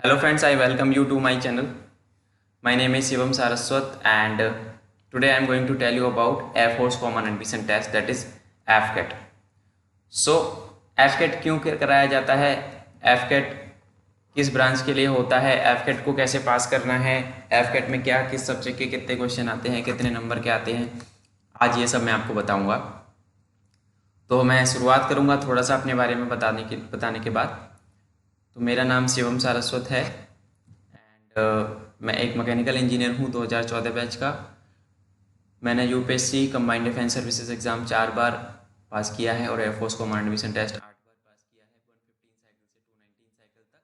Hello friends, I welcome you to my channel. My name is Shivam Saraswat and today I am going to tell you about Air Force Common Admission Test, that is AFCAT. So AFCAT क्यों कराया जाता है, AFCAT किस branch के लिए होता है, AFCAT को कैसे पास करना है, AFCAT में क्या किस सब्जेक्ट के कितने क्वेश्चन आते हैं, कितने नंबर के आते हैं, आज ये सब मैं आपको बताऊंगा। तो मैं शुरुआत करूंगा थोड़ा सा अपने बारे में बताने के बाद। तो मेरा नाम शिवम सारस्वत है एंड मैं एक मैकेनिकल इंजीनियर हूँ 2014 बैच का। मैंने UPSC combined defence services exam 4 बार पास किया है और एयरफोर्स कमांड एडमिशन टेस्ट 8 बार पास किया है, 115 साइकिल से 219 साइकिल तक।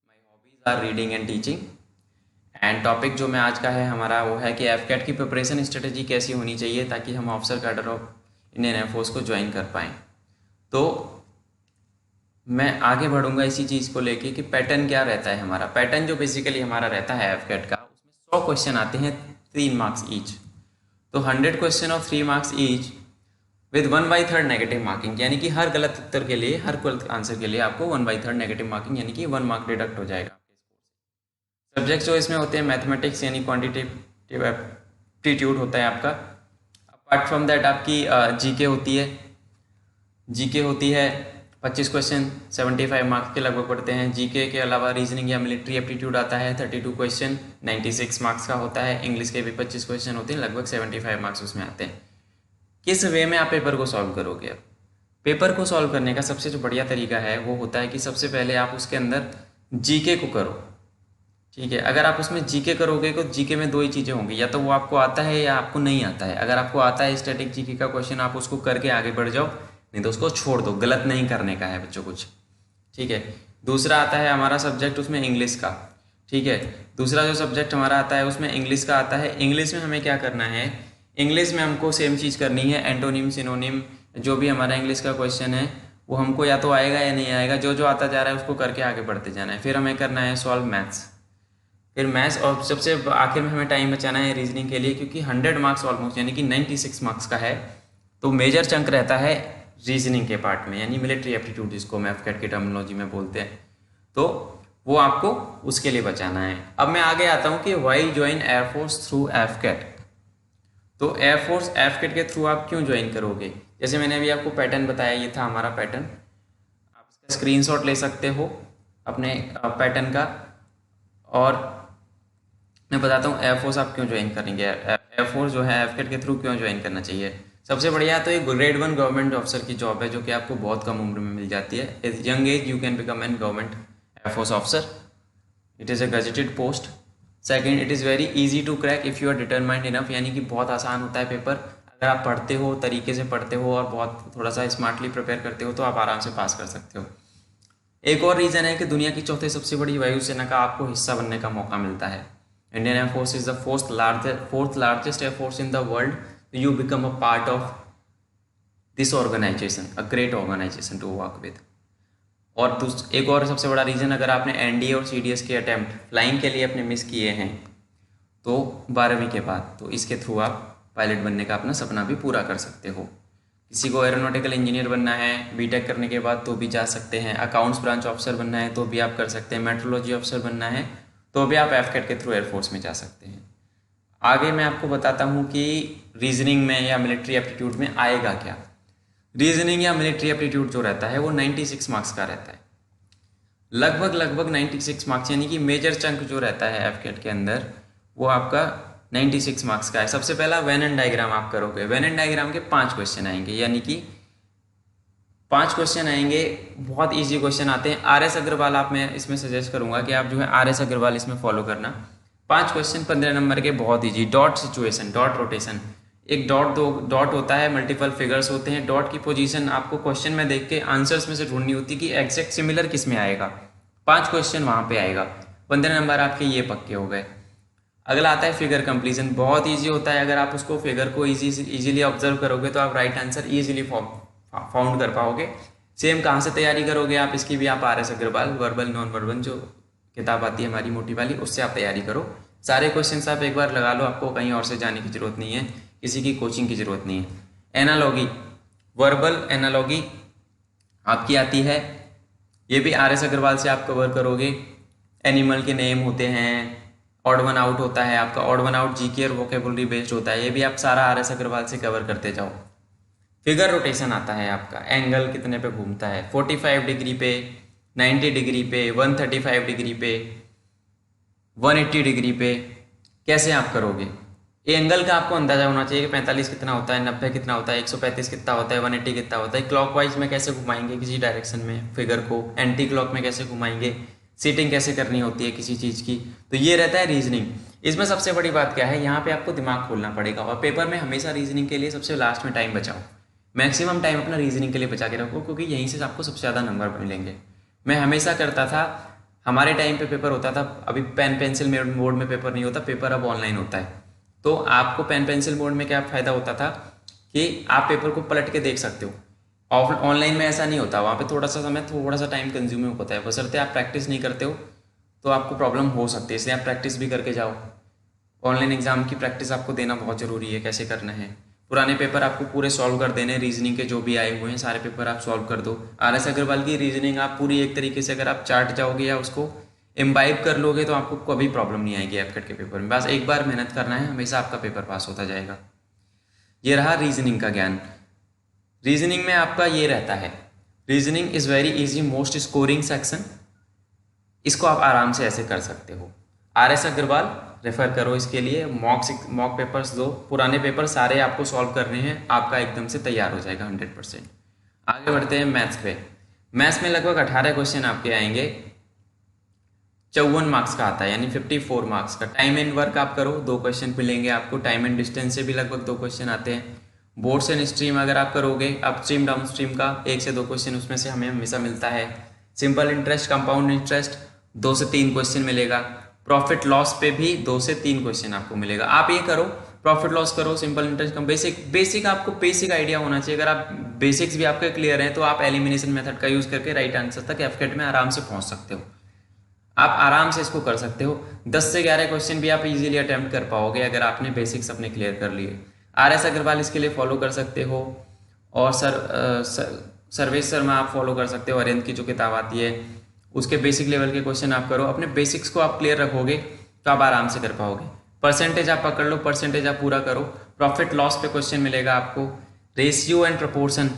My hobbies are reading and teaching. And topic जो मैं आज का है हमारा वो है कि एफकैट की प्रिपरेशन स्ट्रेटजी कैसी होनी चाहिए ताकि हम officer cadre of Indian air force को ज्वाइन कर पाएँ। तो मैं आगे बढ़ूंगा इसी चीज़ को लेके कि पैटर्न क्या रहता है। हमारा पैटर्न जो बेसिकली हमारा रहता है एफकैट का, उसमें 100 क्वेश्चन आते हैं 3 मार्क्स ईच। तो 100 question of 3 marks each with 1/3 negative marking, यानी कि हर गलत उत्तर के लिए, हर गलत आंसर के लिए आपको 1/3 नेगेटिव मार्किंग यानी कि 1 मार्क डिडक्ट हो जाएगा आपके स्कोर से। सब्जेक्ट जो इसमें होते हैं मैथमेटिक्स यानी क्वान्टिटेटिव एप्टीट्यूड होता है आपका। अपार्ट फ्रॉम दैट आपकी जीके होती है। जीके होती है 25 क्वेश्चन 75 मार्क्स के लगभग पड़ते हैं। जीके के अलावा रीजनिंग या मिलिट्री एप्टीट्यूड आता है 32 क्वेश्चन 96 मार्क्स का होता है। इंग्लिश के भी 25 क्वेश्चन होते हैं, लगभग 75 मार्क्स उसमें आते हैं। किस वे में आप पेपर को सॉल्व करोगे? अब पेपर को सॉल्व करने का सबसे जो बढ़िया तरीका है वो होता है कि सबसे पहले आप उसके अंदर जीके को करो। ठीक है, अगर आप उसमें जीके करोगे तो जीके में 2 ही चीज़ें होंगी, या तो वो आपको आता है या आपको नहीं आता है। अगर आपको आता है स्टैटिक जीके का क्वेश्चन, आप उसको करके आगे बढ़ जाओ, नहीं तो उसको छोड़ दो। गलत नहीं करने का है बच्चों कुछ। ठीक है, दूसरा आता है हमारा सब्जेक्ट उसमें इंग्लिश का। ठीक है, दूसरा जो सब्जेक्ट हमारा आता है उसमें इंग्लिश का आता है। इंग्लिश में हमें क्या करना है, इंग्लिश में हमको सेम चीज़ करनी है। एंटोनिम सिनोनिम जो भी हमारा इंग्लिश का क्वेश्चन है वो हमको या तो आएगा या नहीं आएगा, जो जो आता जा रहा है उसको करके आगे बढ़ते जाना है। फिर हमें करना है सॉल्व मैथ्स, फिर मैथ्स, और सबसे आखिर में हमें टाइम बचाना है रीजनिंग के लिए, क्योंकि 100 मार्क्स ऑलमोस्ट यानी कि 96 मार्क्स का है। तो मेजर चंक रहता है रीजनिंग के पार्ट में, यानी मिलिट्री एप्टीट्यूड जिसको हम एफकैट की टर्मिनोलॉजी में बोलते हैं। तो वो आपको उसके लिए बचाना है। अब मैं आगे आता हूँ कि why join air force through AFCAT. तो एयरफोर्स एफकैट के थ्रू आप क्यों ज्वाइन करोगे? जैसे मैंने अभी आपको पैटर्न बताया, ये था हमारा पैटर्न। आप इसका स्क्रीनशॉट ले सकते हो अपने पैटर्न का। और मैं बताता हूँ एयरफोर्स आप क्यों ज्वाइन करेंगे, एयरफोर्स जो है एफकैट के थ्रू क्यों ज्वाइन करना चाहिए। सबसे बढ़िया तो एक ग्रेड 1 गवर्नमेंट ऑफिसर की जॉब है जो कि आपको बहुत कम उम्र में मिल जाती है। At young age you can become an government air force officer. It is a gazetted post. Second, it is very easy to crack if you are determined enough, यानी कि बहुत आसान होता है पेपर। अगर आप पढ़ते हो, तरीके से पढ़ते हो और बहुत थोड़ा सा स्मार्टली प्रिपेयर करते हो तो आप आराम से पास कर सकते हो। एक और रीज़न है कि दुनिया की चौथे सबसे बड़ी वायुसेना का आपको हिस्सा बनने का मौका मिलता है। Indian air force is the fourth largest air force in the world. You become a part of this organisation, a great organisation to work with. और एक और सबसे बड़ा रीज़न, अगर आपने एनडीए और सीडीएस के अटैम्प्ट फ्लाइंग के लिए अपने मिस किए हैं तो 12वीं के बाद, तो इसके थ्रू आप पायलट बनने का अपना सपना भी पूरा कर सकते हो। किसी को एरोनॉटिकल इंजीनियर बनना है बीटेक करने के बाद तो भी जा सकते हैं। अकाउंट्स ब्रांच ऑफिसर बनना है तो भी आप कर सकते हैं। मेट्रोलॉजी ऑफिसर बनना है तो भी आप एफकैट के थ्रू एयरफोर्स में जा सकते हैं। आगे मैं आपको बताता हूँ कि रीजनिंग में या मिलिट्री एप्टीट्यूड में आएगा क्या। रीजनिंग या मिलिट्री एप्टीट्यूड जो रहता है वो 96 मार्क्स का रहता है, लगभग 96 मार्क्स, यानी कि मेजर चंक जो रहता है एफकैट के अंदर वो आपका 96 मार्क्स का है। सबसे पहला वेन एंड डायग्राम आप करोगे। वेन एंड डायग्राम के 5 क्वेश्चन आएंगे, यानी कि 5 क्वेश्चन आएंगे, बहुत इजी क्वेश्चन आते हैं। आर एस अग्रवाल आप, मैं इसमें सजेस्ट करूंगा कि आप जो है आर एस अग्रवाल इसमें फॉलो करना। 5 क्वेश्चन 15 नंबर के, बहुत easy. Dot situation, dot rotation, एक डॉट, 2 डॉट होता है, मल्टीपल फिगर्स होते हैं। डॉट की पोजीशन आपको क्वेश्चन में देख के आंसर्स में से ढूंढनी होती है कि एग्जैक्ट सिमिलर किस में आएगा। 5 क्वेश्चन वहां पे आएगा, 15 नंबर आपके ये पक्के हो गए। अगला आता है फिगर कंप्लीशन, बहुत इजी होता है। अगर आप उसको फिगर को इजीली ऑब्जर्व करोगे तो आप राइट आंसर इजीली फाउंड कर पाओगे। सेम कहाँ से तैयारी करोगे आप इसकी भी, आप R S Agarwal verbal non verbal जो किताब आती है हमारी मोटी वाली, उससे आप तैयारी करो। सारे क्वेश्चंस आप एक बार लगा लो, आपको कहीं और से जाने की जरूरत नहीं है, किसी की कोचिंग की जरूरत नहीं है। एनालॉगी, वर्बल एनालॉगी आपकी आती है, ये भी आर एस अग्रवाल से आप कवर करोगे। एनिमल के नेम होते हैं, ऑड वन आउट होता है आपका, ऑड वन आउट जीके और वोकेबुलरी बेस्ड होता है, ये भी आप सारा RS अग्रवाल से कवर करते जाओ। फिगर रोटेशन आता है आपका, एंगल कितने पे घूमता है, 45 डिग्री पे, 90 डिग्री पे, 135 डिग्री पे, 180 डिग्री पे, कैसे आप करोगे। ये एंगल का आपको अंदाजा होना चाहिए कि 45 कितना होता है, 90 कितना होता है, 135 कितना होता है, 180 कितना होता है। क्लॉकवाइज में कैसे घुमाएंगे किसी डायरेक्शन में फिगर को, एंटी क्लॉक में कैसे घुमाएंगे, सीटिंग कैसे करनी होती है किसी चीज़ की, तो ये रहता है रीजनिंग। इसमें सबसे बड़ी बात क्या है, यहाँ पे आपको दिमाग खोलना पड़ेगा और पेपर में हमेशा रीजनिंग के लिए सबसे लास्ट में टाइम बचाओ, मैक्सिमम टाइम अपना रीजनिंग के लिए बचा के रखो, क्योंकि यहीं से आपको सबसे ज़्यादा नंबर मिलेंगे। मैं हमेशा करता था, हमारे टाइम पे पेपर होता था, अभी पेन पेंसिल मोड में पेपर नहीं होता, पेपर अब ऑनलाइन होता है। तो आपको पेन पेंसिल मोड में क्या फ़ायदा होता था कि आप पेपर को पलट के देख सकते हो। ऑनलाइन में ऐसा नहीं होता, वहाँ पे थोड़ा सा समय, थोड़ा सा टाइम कंज्यूमिंग होता है, बशर्ते आप प्रैक्टिस नहीं करते हो तो आपको प्रॉब्लम हो सकती है, इसलिए आप प्रैक्टिस भी करके जाओ। ऑनलाइन एग्जाम की प्रैक्टिस आपको देना बहुत ज़रूरी है, कैसे करना है। पुराने पेपर आपको पूरे सॉल्व कर देने, रीजनिंग के जो भी आए हुए हैं सारे पेपर आप सॉल्व कर दो। RS अग्रवाल की रीजनिंग आप पूरी एक तरीके से अगर आप चाट जाओगे या उसको इम्बाइब कर लोगे तो आपको कभी प्रॉब्लम नहीं आएगी एफकेट के पेपर में। बस एक बार मेहनत करना है, हमेशा आपका पेपर पास होता जाएगा। ये रहा रीजनिंग का ज्ञान। रीजनिंग में आपका ये रहता है, reasoning is very easy, most scoring section. इसको आप आराम से ऐसे कर सकते हो। RS अग्रवाल रेफर करो इसके लिए, मॉक पेपर्स दो, पुराने पेपर सारे आपको सॉल्व करने हैं, आपका एकदम से तैयार हो जाएगा 100%। आगे बढ़ते हैं मैथ्स पे। मैथ्स में लगभग 18 क्वेश्चन आपके आएंगे, 54 मार्क्स का आता है, यानी 54 मार्क्स का। टाइम एंड वर्क आप करो, 2 क्वेश्चन मिलेंगे आपको। टाइम एंड डिस्टेंस से भी लगभग 2 क्वेश्चन आते हैं। बोर्ड्स एंड स्ट्रीम अगर आप करोगे, अप स्ट्रीम डाउन स्ट्रीम का 1 से 2 क्वेश्चन उसमें से हमें हमेशा मिलता है। सिंपल इंटरेस्ट, कंपाउंड इंटरेस्ट 2 से 3 क्वेश्चन मिलेगा। प्रॉफिट लॉस पे भी 2 से 3 क्वेश्चन आपको मिलेगा। आप ये करो, प्रॉफिट लॉस करो, सिंपल इंटरेस्ट कम, बेसिक आपको बेसिक आइडिया होना चाहिए। अगर आप बेसिक्स भी आपके क्लियर हैं तो आप एलिमिनेशन मेथड का यूज करके राइट आंसर तक एफकेट में आराम से पहुंच सकते हो। आप आराम से इसको कर सकते हो। 10 से 11 क्वेश्चन भी आप इजीली अटेम्प्ट कर पाओगे अगर आपने बेसिक्स अपने क्लियर कर लिए। RS अग्रवाल इसके लिए फॉलो कर सकते हो, और सर्वेश शर्मा आप फॉलो कर सकते हो, अरिहंत की जो किताब आती है उसके बेसिक लेवल के क्वेश्चन आप करो। अपने बेसिक्स को आप क्लियर रखोगे तो आप आराम से कर पाओगे। परसेंटेज आप पकड़ लो, परसेंटेज आप पूरा करो। प्रॉफिट लॉस पे क्वेश्चन मिलेगा आपको। रेशियो एंड प्रपोर्शन,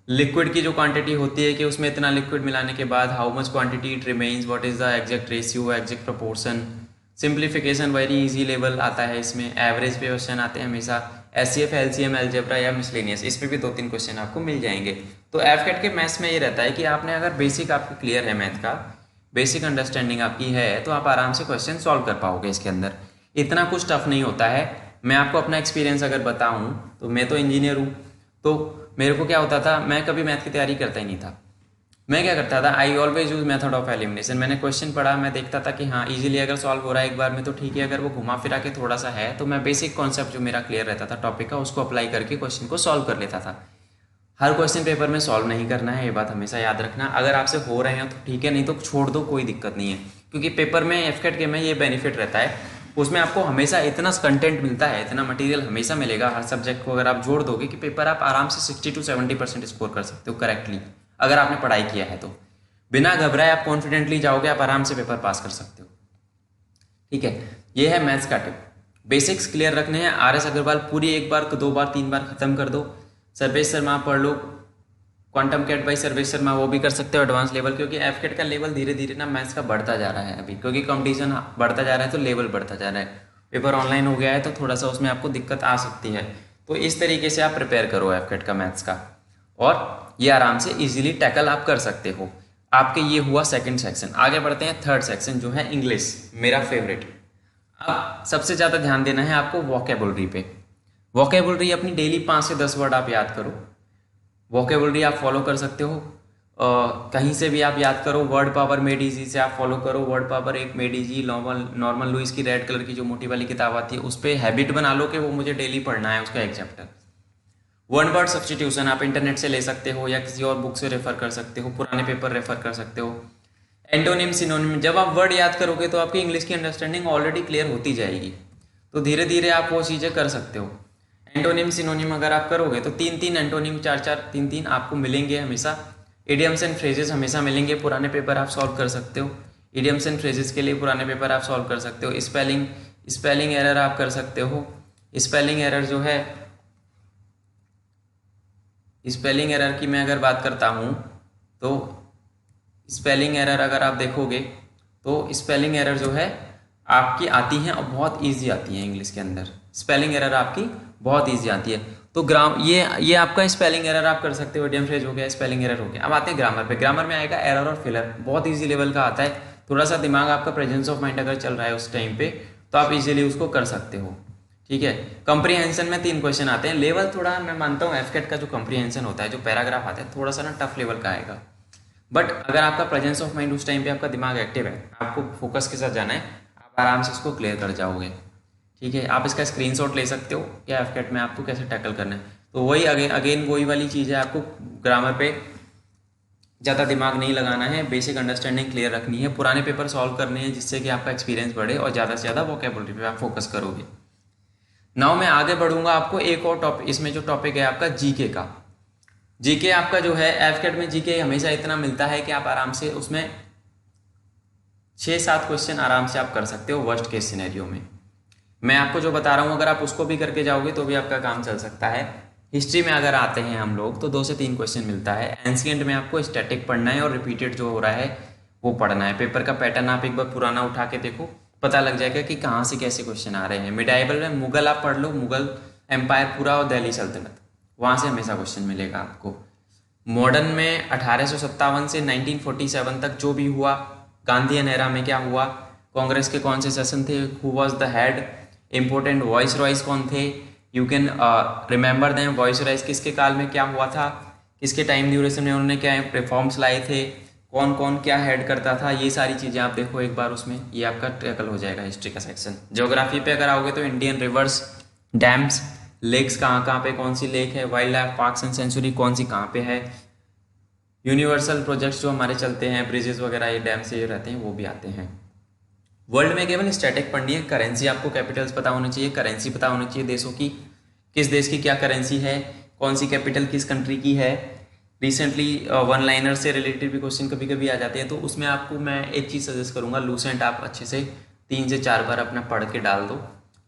लिक्विड की जो क्वांटिटी होती है कि उसमें इतना लिक्विड मिलाने के बाद how much quantity it remains, what is the exact ratio, exact proportion. Simplification very easy level आता है इसमें। एवरेज पे क्वेश्चन आते हैं हमेशा। SCF, LCM, अलजेब्रा या मिसलेनियस, इस पे भी 2-3 क्वेश्चन आपको मिल जाएंगे। तो एफकेट के मैथ्स में ये रहता है कि आपने अगर बेसिक आपका क्लियर है, मैथ का बेसिक अंडरस्टैंडिंग आपकी है, तो आप आराम से क्वेश्चन सॉल्व कर पाओगे इसके अंदर। इतना कुछ टफ नहीं होता है। मैं आपको अपना एक्सपीरियंस अगर बताऊं तो मैं तो इंजीनियर हूँ, तो मेरे को क्या होता था, मैं कभी मैथ की तैयारी करता ही नहीं था। मैं क्या करता था, I always use method of elimination. मैंने क्वेश्चन पढ़ा, मैं देखता था कि हाँ इजीली अगर सॉल्व हो रहा है एक बार में तो ठीक है, अगर वो घुमा फिरा के थोड़ा सा है तो मैं बेसिक कॉन्सेप्ट जो मेरा क्लियर रहता था टॉपिक का उसको अप्लाई करके क्वेश्चन को सॉल्व कर लेता था। हर क्वेश्चन पेपर में सॉल्व नहीं करना है, ये बात हमेशा याद रखना। अगर आपसे हो रहे हैं तो ठीक है, नहीं तो छोड़ दो, कोई दिक्कत नहीं है। क्योंकि पेपर में एफकेट के में ये बेनिफिट रहता है, उसमें आपको हमेशा इतना कंटेंट मिलता है, इतना मटेरियल हमेशा मिलेगा हर सब्जेक्ट को। अगर आप जोड़ दोगे कि पेपर आप आराम से 60 to 70% स्कोर कर सकते हो करेक्टली, अगर आपने पढ़ाई किया है तो। बिना घबराए आप कॉन्फिडेंटली जाओगे, आप आराम से पेपर पास कर सकते हो। ठीक है, ये है मैथ्स का टिप। बेसिक्स क्लियर रखने हैं। RS अग्रवाल पूरी 1 बार 2 बार 3 बार खत्म कर दो। सर्वेश शर्मा पढ़ लो, quantum cat by Sarvesh Sharma, वो भी कर सकते हो एडवांस लेवल। क्योंकि एफकेट का लेवल धीरे धीरे ना मैथ्स का बढ़ता जा रहा है अभी, क्योंकि कंपटीशन बढ़ता जा रहा है तो लेवल बढ़ता जा रहा है। पेपर ऑनलाइन हो गया है तो थोड़ा सा उसमें आपको दिक्कत आ सकती है। तो इस तरीके से आप प्रिपेयर करो एफकेट का मैथ्स का, और ये आराम से इजीली टैकल आप कर सकते हो। आपके ये हुआ सेकंड सेक्शन। आगे बढ़ते हैं थर्ड सेक्शन जो है इंग्लिश, मेरा फेवरेट। अब सबसे ज़्यादा ध्यान देना है आपको वोकेबुलरी पे। वोकेबुलरी अपनी डेली 5 से 10 वर्ड आप याद करो। वोकेबुलरी आप फॉलो कर सकते हो, कहीं से भी आप याद करो। वर्ड पावर मेड इजी से आप फॉलो करो। वर्ड पावर एक मेड इजी, नॉर्मल लुइस की रेड कलर की जो मोटी वाली किताब आती है उस पर हैबिट बना लो कि वो मुझे डेली पढ़ना है उसका एक चैप्टर। वन वर्ड सब्सटीट्यूशन आप इंटरनेट से ले सकते हो या किसी और बुक से रेफर कर सकते हो, पुराने पेपर रेफर कर सकते हो। एंटोनिम सिनोनिम, जब आप वर्ड याद करोगे तो आपकी इंग्लिश की अंडरस्टैंडिंग ऑलरेडी क्लियर होती जाएगी, तो धीरे धीरे आप वो चीज़ें कर सकते हो। एंटोनिम सिनोनिम अगर आप करोगे तो 3-3 एंटोनिम, 4-4, 3-3 आपको मिलेंगे हमेशा। इडियम्स एंड फ्रेजेस हमेशा मिलेंगे, पुराने पेपर आप सॉल्व कर सकते हो। इडियम्स एंड फ्रेजेस के लिए पुराने पेपर आप सॉल्व कर सकते हो। स्पेलिंग एरर आप कर सकते हो। स्पेलिंग एरर जो है, स्पेलिंग एरर की मैं अगर बात करता हूँ तो स्पेलिंग एरर अगर आप देखोगे तो स्पेलिंग एरर जो है आपकी आती हैं और बहुत इजी आती है इंग्लिश के अंदर। स्पेलिंग एरर आपकी बहुत इजी आती है। तो ये आपका स्पेलिंग एरर आप कर सकते हो। इडियम फ्रेज हो गया, स्पेलिंग एरर हो गया। अब आते हैं ग्रामर पे। ग्रामर में आएगा एरर और फिलर, बहुत इजी लेवल का आता है। थोड़ा सा दिमाग आपका प्रेजेंस ऑफ माइंड अगर चल रहा है उस टाइम पे तो आप इजीली उसको कर सकते हो। ठीक है। कंप्रीहेंशन में 3 क्वेश्चन आते हैं। लेवल थोड़ा मैं मानता हूँ एफकेट का जो कंप्रीहेंशन होता है, जो पैराग्राफ आता है, थोड़ा सा ना टफ लेवल का आएगा। बट अगर आपका प्रेजेंस ऑफ माइंड उस टाइम पे आपका दिमाग एक्टिव है, आपको फोकस के साथ जाना है, आप आराम से इसको क्लियर कर जाओगे। ठीक है। आप इसका स्क्रीनशॉट ले सकते हो या एफकेट में आपको कैसे टैकल करना है। तो वही अगेन वही वाली चीज़ है, आपको ग्रामर पे ज़्यादा दिमाग नहीं लगाना है, बेसिक अंडरस्टैंडिंग क्लियर रखनी है, पुराने पेपर सॉल्व करने हैं जिससे कि आपका एक्सपीरियंस बढ़े और ज़्यादा से ज़्यादा वोकैबुलरी पे आप फोकस करोगे। नाउ मैं आगे बढ़ूंगा आपको एक और टॉपिक, इसमें जो टॉपिक है आपका जीके का। जीके आपका जो है एफकेट में जीके हमेशा इतना मिलता है कि आप आराम से उसमें 6-7 क्वेश्चन आराम से आप कर सकते हो वर्स्ट केस सिनेरियो में। मैं आपको जो बता रहा हूँ अगर आप उसको भी करके जाओगे तो भी आपका काम चल सकता है। हिस्ट्री में अगर आते हैं हम लोग तो 2 से 3 क्वेश्चन मिलता है। एंशिएंट में आपको स्टैटिक पढ़ना है और रिपीटेड जो हो रहा है वो पढ़ना है। पेपर का पैटर्न आप एक बार पुराना उठा के देखो, पता लग जाएगा कि कहाँ से कैसे क्वेश्चन आ रहे हैं। मिडाइवल में मुगल आप पढ़ लो, मुगल एम्पायर पूरा और दिल्ली सल्तनत, वहाँ से हमेशा क्वेश्चन मिलेगा आपको। मॉडर्न में 1857 से 1947 तक जो भी हुआ, गांधीयन एरा में क्या हुआ, कांग्रेस के कौन से सेशन थे, who was the head, important voice Royce कौन थे, you can remember them. Voice Royce किसके काल में क्या हुआ था, किसके टाइम ड्यूरेशन में उन्होंने क्या रिफॉर्म्स लाए थे, कौन कौन क्या हेड करता था, ये सारी चीज़ें आप देखो एक बार उसमें, ये आपका टैकल हो जाएगा हिस्ट्री का सेक्शन। ज्योग्राफी पे अगर आओगे तो इंडियन रिवर्स, डैम्स, लेक्स कहाँ कहाँ पे, कौन सी लेक है, wild life parks and sanctuary कौन सी कहाँ पे है, यूनिवर्सल प्रोजेक्ट्स जो हमारे चलते हैं, ब्रिजेस वगैरह ये डैम से रहते हैं वो भी आते हैं। वर्ल्ड में केवल स्टैटिक पढ़नी है। करेंसी आपको कैपिटल्स पता होनी चाहिए, करेंसी पता होनी चाहिए देशों की, किस देश की क्या करेंसी है, कौन सी कैपिटल किस कंट्री की है। रिसेंटली वन लाइनर से रिलेटेड भी क्वेश्चन कभी कभी आ जाते हैं, तो उसमें आपको मैं एक चीज़ सजेस्ट करूँगा, लूसेंट आप अच्छे से 3 से 4 बार अपना पढ़ के डाल दो,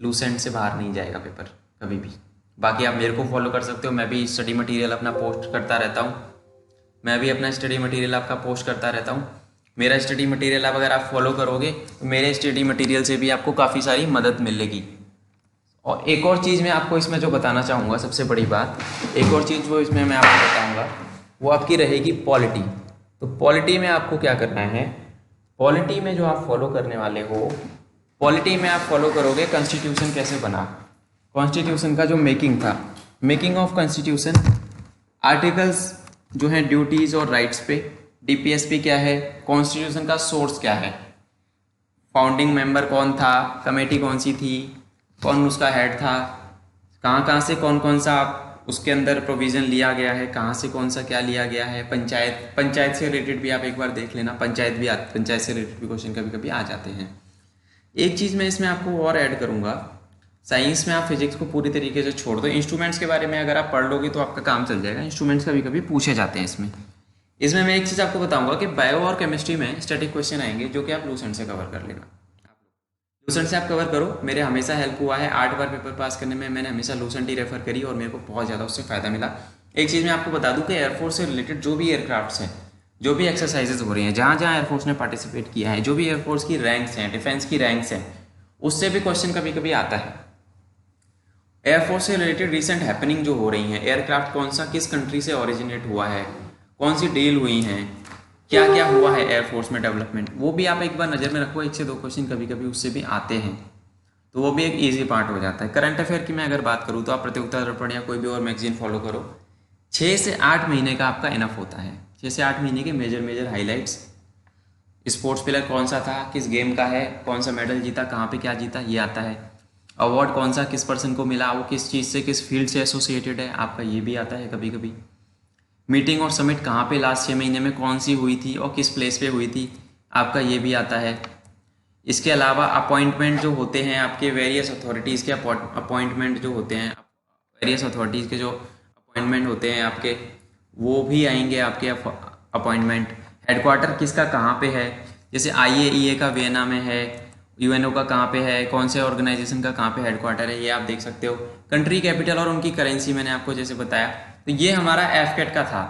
लूसेंट से बाहर नहीं जाएगा पेपर कभी भी। बाकी आप मेरे को फॉलो कर सकते हो, मैं भी स्टडी मटेरियल अपना पोस्ट करता रहता हूँ, मैं भी अपना स्टडी मटेरियल आपका पोस्ट करता रहता हूँ। मेरा स्टडी मटेरियल आप अगर आप फॉलो करोगे तो मेरे स्टडी मटेरियल से भी आपको काफ़ी सारी मदद मिलेगी। और एक और चीज़ मैं आपको इसमें जो बताना चाहूँगा, सबसे बड़ी बात, एक और चीज़ वो इसमें मैं आपको बताऊँगा वो आपकी रहेगी पॉलिटी। तो पॉलिटी में आपको क्या करना है, पॉलिटी में जो आप फॉलो करने वाले हो, पॉलिटी में आप फॉलो करोगे कॉन्स्टिट्यूशन कैसे बना, कॉन्स्टिट्यूशन का जो मेकिंग था, मेकिंग ऑफ कॉन्स्टिट्यूशन, आर्टिकल्स जो है ड्यूटीज़ और राइट्स पे, डीपीएसपी क्या है, कॉन्स्टिट्यूशन का सोर्स क्या है, फाउंडिंग मेंबर कौन था, कमेटी कौन सी थी, कौन उसका हेड था, कहाँ कहाँ से कौन कौन सा उसके अंदर प्रोविज़न लिया गया है, कहाँ से कौन सा क्या लिया गया है, पंचायत से रिलेटेड भी आप एक बार देख लेना, पंचायत से रिलेटेड भी क्वेश्चन कभी कभी आ जाते हैं। एक चीज़ मैं इसमें आपको और ऐड करूँगा, साइंस में आप फिजिक्स को पूरी तरीके से छोड़ दो, इंस्ट्रूमेंट्स के बारे में अगर आप पढ़ लोगे तो आपका काम चल जाएगा। इंस्ट्रूमेंट्स कभी कभी पूछे जाते हैं इसमें मैं एक चीज़ आपको बताऊंगा कि बायो और केमिस्ट्री में स्टैटिक क्वेश्चन आएंगे जो कि आप लूसेंट से कवर कर लेना। लूसेंट से आप कवर करो, मेरे हमेशा हेल्प हुआ है 8 बार पेपर पास करने में, मैंने हमेशा लूसेंट ही रेफर करी और मेरे को बहुत ज़्यादा उससे फ़ायदा मिला। एक चीज़ मैं आपको बता दूँ कि एयरफोर्स से रिलेटेड जो भी एयरक्राफ्ट्स हैं, जो भी एक्सरसाइजेज हो रही हैं, जहाँ जहाँ एयरफोर्स ने पार्टिसिपेट किया है, जो भी एयरफोर्स की रैंक्स हैं, डिफेंस की रैंक्स हैं, उससे भी क्वेश्चन कभी कभी आता है। एयरफोर्स से रिलेटेड रिसेंट हैपनिंग जो हो रही हैं, एयरक्राफ्ट कौन सा किस कंट्री से ओरिजिनेट हुआ है, कौन सी डील हुई हैं, क्या क्या हुआ है एयरफोर्स में डेवलपमेंट, वो भी आप एक बार नज़र में रखो। 1 से 2 क्वेश्चन कभी कभी उससे भी आते हैं, तो वो भी एक ईजी पार्ट हो जाता है। करंट अफेयर की मैं अगर बात करूँ तो आप प्रतियोगिता दर्पण या कोई भी और मैगजीन फॉलो करो, 6 से 8 महीने का आपका इनफ होता है। 6 से 8 महीने के मेजर हाईलाइट्स, स्पोर्ट्स प्लेयर कौन सा था, किस गेम का है, कौन सा मेडल जीता, कहाँ पे क्या जीता, ये आता है। अवार्ड कौन सा किस पर्सन को मिला, वो किस चीज़ से किस फील्ड से एसोसिएटेड है, आपका ये भी आता है कभी कभी। मीटिंग और समिट कहाँ पे लास्ट 6 महीने में कौन सी हुई थी और किस प्लेस पे हुई थी, आपका ये भी आता है। इसके अलावा अपॉइंटमेंट जो होते हैं आपके वेरियस अथॉरिटीज़ के, अपॉइंटमेंट जो होते हैं, वेरियस अथॉरिटीज़ के जो अपॉइंटमेंट होते हैं आपके, वो भी आएंगे आपके अपॉइंटमेंट। हेडक्वार्टर किसका कहाँ पे है, जैसे IAEA का वियना में है, UNO का कहाँ पे है, कौन से ऑर्गेनाइजेशन का कहाँ पे हेडक्वार्टर है, ये आप देख सकते हो। कंट्री कैपिटल और उनकी करेंसी मैंने आपको जैसे बताया। तो ये हमारा एफकेट का था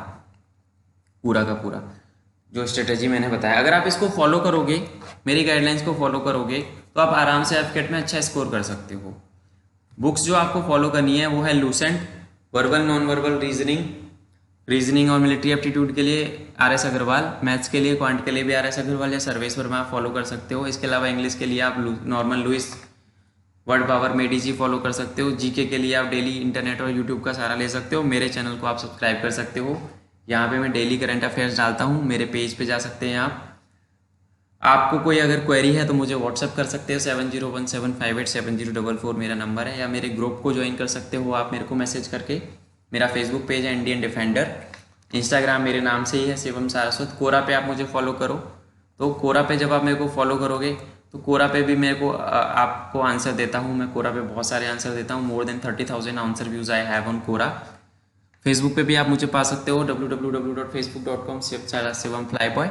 पूरा का पूरा जो स्ट्रेटेजी मैंने बताया। अगर आप इसको फॉलो करोगे, मेरी गाइडलाइंस को फॉलो करोगे, तो आप आराम से एफकेट में अच्छा स्कोर कर सकते हो। बुक्स जो आपको फॉलो करनी है वो है Lucent, verbal non verbal reasoning और मिलिट्री एप्टीट्यूड के लिए RS अग्रवाल, मैथ्स के लिए क्वांट के लिए भी RS अग्रवाल या सर्वेश वर्मा आप फॉलो कर सकते हो। इसके अलावा इंग्लिश के लिए आप normal Lewis, word power made easy follow कर सकते हो। जीके के लिए आप डेली इंटरनेट और यूट्यूब का सहारा ले सकते हो। मेरे चैनल को आप सब्सक्राइब कर सकते हो, यहाँ पे मैं डेली करंट अफेयर्स डालता हूँ। मेरे पेज पे जा सकते हैं आप। आपको कोई अगर क्वेरी है तो मुझे व्हाट्सअप कर सकते हो, 7017587044 मेरा नंबर है, या मेरे ग्रुप को ज्वाइन कर सकते हो आप मेरे को मैसेज करके। मेरा फेसबुक पेज है इंडियन डिफेंडर, इंस्टाग्राम मेरे नाम से ही है शिवम सारस्वत। कोरा पे आप मुझे फॉलो करो। तो कोरा पे जब आप मेरे को फॉलो करोगे तो कोरा पे भी मेरे को आपको आंसर देता हूँ। मैं कोरा पे बहुत सारे आंसर देता हूँ, more than 30,000 answer views I have on Quora. Facebook पे भी आप मुझे पा सकते हो, www.facebook.com/shivam_flyboy।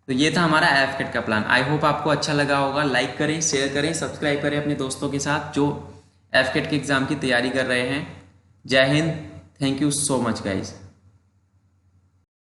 तो ये था हमारा एफकेट का प्लान। आई होप आपको अच्छा लगा होगा। लाइक करें, शेयर करें, सब्सक्राइब करें अपने दोस्तों के साथ जो एफकेट के एग्ज़ाम की तैयारी कर रहे हैं। जय Hind, thank you so much guys.